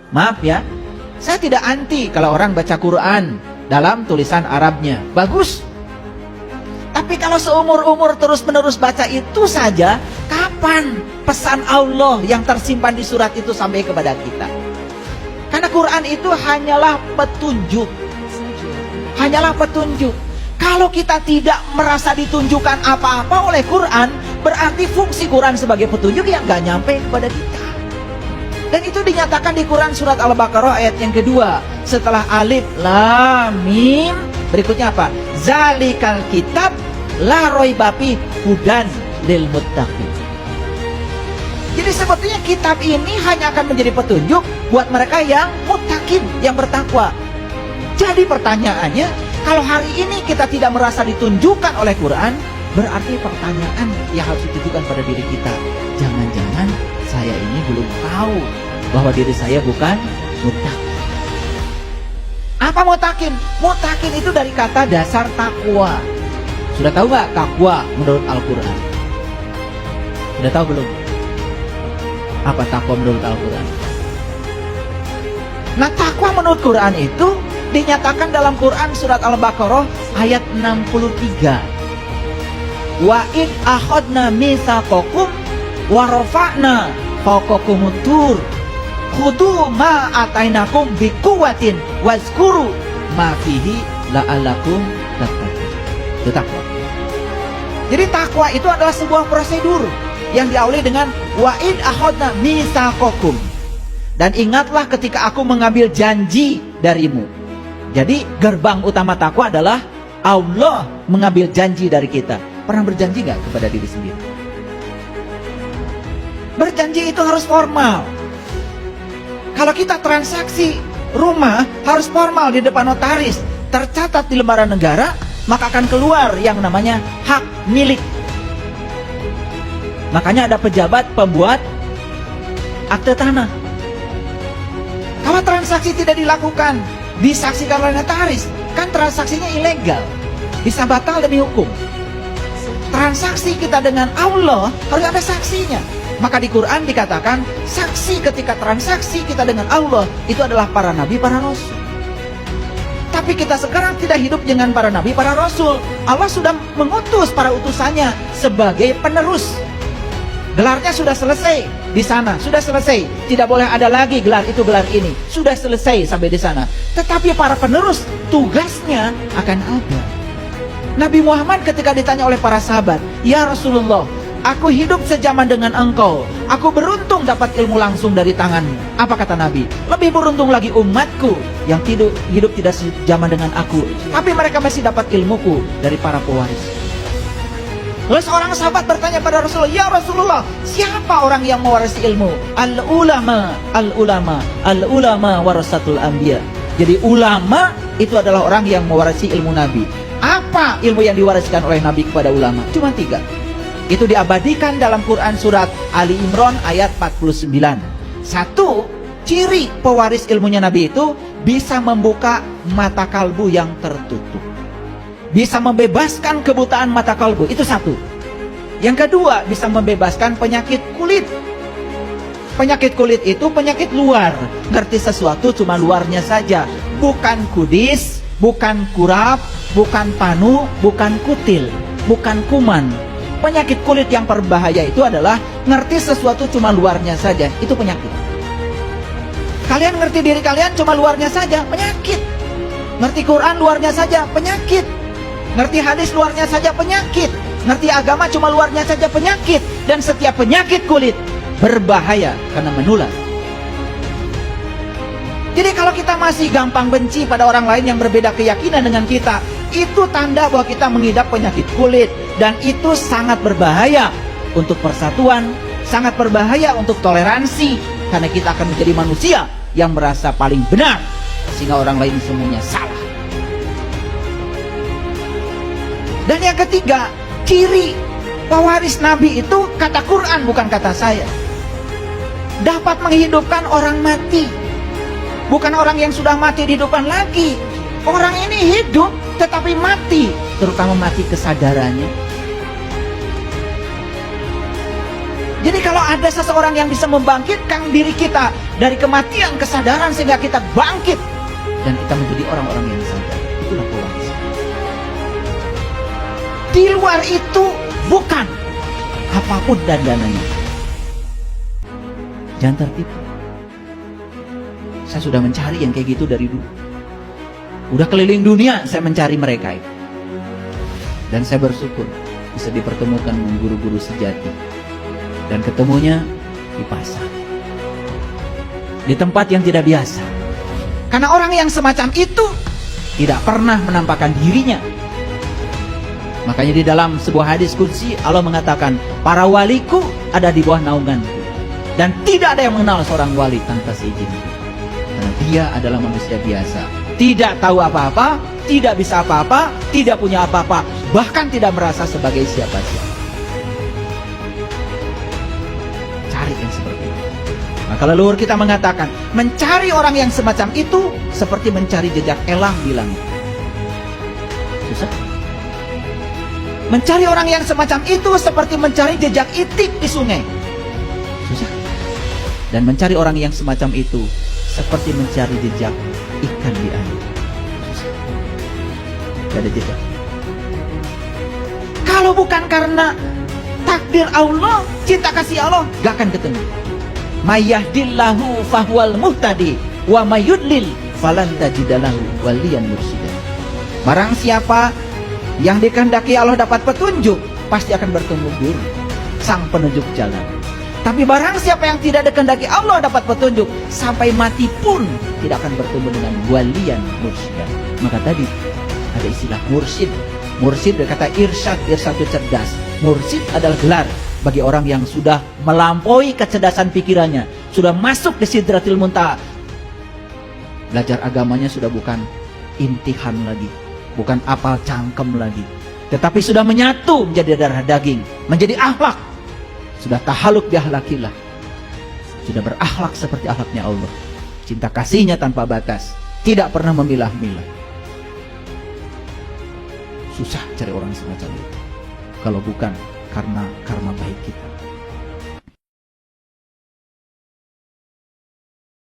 Maaf ya, saya tidak anti kalau orang baca Quran dalam tulisan Arabnya. Bagus. Tapi kalau seumur-umur terus-menerus baca itu saja, kapan pesan Allah yang tersimpan di surat itu sampai kepada kita? Karena Quran itu hanyalah petunjuk. Hanyalah petunjuk. Kalau kita tidak merasa ditunjukkan apa-apa oleh Quran, berarti fungsi Quran sebagai petunjuk yang gak nyampe kepada kita. Dan itu dinyatakan di Quran surat Al-Baqarah ayat yang kedua. Setelah alif, lam, mim, berikutnya apa? Zalikal kitab la raiba fi hudan lil muttaqin. Jadi sebetulnya kitab ini hanya akan menjadi petunjuk buat mereka yang muttaqin, yang bertakwa. Jadi pertanyaannya, kalau hari ini kita tidak merasa ditunjukkan oleh Quran, berarti pertanyaan yang harus ditujukan pada diri kita. Jangan-jangan saya ini belum tahu bahwa diri saya bukan muttaqin. Apa muttaqin? Muttaqin itu dari kata dasar takwa. Sudah tahu nggak takwa menurut Al-Quran? Sudah tahu belum? Apa takwa menurut Al-Quran? Nah, takwa menurut Quran itu dinyatakan dalam Quran surat Al-Baqarah ayat 63. Wa id akhadna mitsaqakum wa rafa'na fawqakumut tur khudu ma atainakum biquwwatin wazkuru ma fihi la'allakum tattaqun. Itu takwa. Jadi takwa itu adalah sebuah prosedur yang diawali dengan wa id akhadna mitsaqakum. Dan ingatlah ketika aku mengambil janji darimu. Jadi gerbang utama takwa adalah Allah mengambil janji dari kita. Pernah berjanji gak kepada diri sendiri? Berjanji itu harus formal. Kalau kita transaksi rumah harus formal di depan notaris, tercatat di lembaran negara, maka akan keluar yang namanya hak milik. Makanya ada pejabat pembuat akte tanah. Kalau transaksi tidak dilakukan, disaksikan oleh notaris, kan transaksinya ilegal, bisa batal demi hukum. Transaksi kita dengan Allah harus ada saksinya. Maka di Quran dikatakan saksi ketika transaksi kita dengan Allah itu adalah para nabi, para rasul. Tapi kita sekarang tidak hidup dengan para nabi, para rasul. Allah sudah mengutus para utusannya sebagai penerus. Gelarnya sudah selesai di sana, sudah selesai. Tidak boleh ada lagi gelar itu, gelar ini. Sudah selesai sampai di sana. Tetapi para penerus tugasnya akan ada. Nabi Muhammad ketika ditanya oleh para sahabat, "Ya Rasulullah, aku hidup sejaman dengan engkau. Aku beruntung dapat ilmu langsung dari tanganmu." Apa kata Nabi? Lebih beruntung lagi umatku yang hidup tidak sejaman dengan aku, tapi mereka masih dapat ilmuku dari para pewaris. Lalu seorang sahabat bertanya pada Rasulullah, "Ya Rasulullah, siapa orang yang mewarisi ilmu?" Al-ulama, al-ulama, al-ulama warasatul anbiya. Jadi ulama itu adalah orang yang mewarisi ilmu Nabi. Apa ilmu yang diwariskan oleh Nabi kepada ulama? Cuma 3. Itu diabadikan dalam Quran surat Ali Imran ayat 49. 1, ciri pewaris ilmunya Nabi itu bisa membuka mata kalbu yang tertutup. Bisa membebaskan kebutaan mata kalbu, itu 1. Yang kedua, bisa membebaskan penyakit kulit. Penyakit kulit itu penyakit luar. Ngerti sesuatu cuma luarnya saja. Bukan kudis, bukan kurap, bukan panu, bukan kutil, bukan kuman. Penyakit kulit yang berbahaya itu adalah ngerti sesuatu cuma luarnya saja. Itu penyakit. Kalian ngerti diri kalian cuma luarnya saja, penyakit. Ngerti Quran luarnya saja, penyakit. Ngerti hadis luarnya saja, penyakit. Ngerti agama cuma luarnya saja, penyakit. Dan setiap penyakit kulit berbahaya karena menular. Jadi kalau kita masih gampang benci pada orang lain yang berbeda keyakinan dengan kita, itu tanda bahwa kita mengidap penyakit kulit. Dan itu sangat berbahaya untuk persatuan, sangat berbahaya untuk toleransi. Karena kita akan menjadi manusia yang merasa paling benar, sehingga orang lain semuanya salah. Dan yang ketiga, ciri pewaris Nabi itu kata Quran, bukan kata saya. Dapat menghidupkan orang mati. Bukan orang yang sudah mati dihidupkan lagi. Orang ini hidup tetapi mati, terutama mati kesadarannya. Jadi kalau ada seseorang yang bisa membangkitkan diri kita dari kematian, kesadaran sehingga kita bangkit dan kita menjadi orang-orang yang sadar, itulah pewaris. Di luar itu bukan apapun dandanannya. Jangan tertipu. Saya sudah mencari yang kayak gitu dari dulu. Udah keliling dunia saya mencari mereka itu. Dan saya bersyukur bisa dipertemukan dengan guru-guru sejati. Dan ketemunya di pasar. Di tempat yang tidak biasa. Karena orang yang semacam itu tidak pernah menampakkan dirinya. Makanya di dalam sebuah hadis qudsi Allah mengatakan, para waliku ada di bawah naunganku. Dan tidak ada yang mengenal seorang wali tanpa seizinku. Karena dia adalah manusia biasa. Tidak tahu apa-apa, tidak bisa apa-apa, tidak punya apa-apa, bahkan tidak merasa sebagai siapa-siapa. Cari yang seperti itu. Maka leluhur kita mengatakan, mencari orang yang semacam itu seperti mencari jejak elang di langit. Susah. Mencari orang yang semacam itu seperti mencari jejak itik di sungai. Susah. Dan mencari orang yang semacam itu seperti mencari jejak ikan di air. Susah. Gak ada jejak. Kalau bukan karena takdir Allah, cinta kasih Allah, gak akan ketemu. Mayyahdillahu fahuwal muhtadi wa mayyudlil falan tajidalahu waliyan mursyida. Barang siapa yang dikehendaki Allah dapat petunjuk, pasti akan bertemu guru, sang penunjuk jalan. Tapi barang siapa yang tidak dikehendaki Allah dapat petunjuk, sampai mati pun tidak akan bertemu dengan waliyan mursyida. Maka tadi ada istilah mursyid. Mursyid berkata irsyad, irsyad itu cerdas. Mursyid adalah gelar bagi orang yang sudah melampaui kecerdasan pikirannya, sudah masuk di sidratil muntaha. Belajar agamanya sudah bukan intihan lagi, bukan apal cangkem lagi, tetapi sudah menyatu menjadi darah daging, menjadi akhlak. Sudah tahaluk bi akhlakillah, sudah berakhlak seperti akhlaknya Allah. Cinta kasihnya tanpa batas, tidak pernah memilah-milah. Susah cari orang semacam itu kalau bukan karena karma baik kita.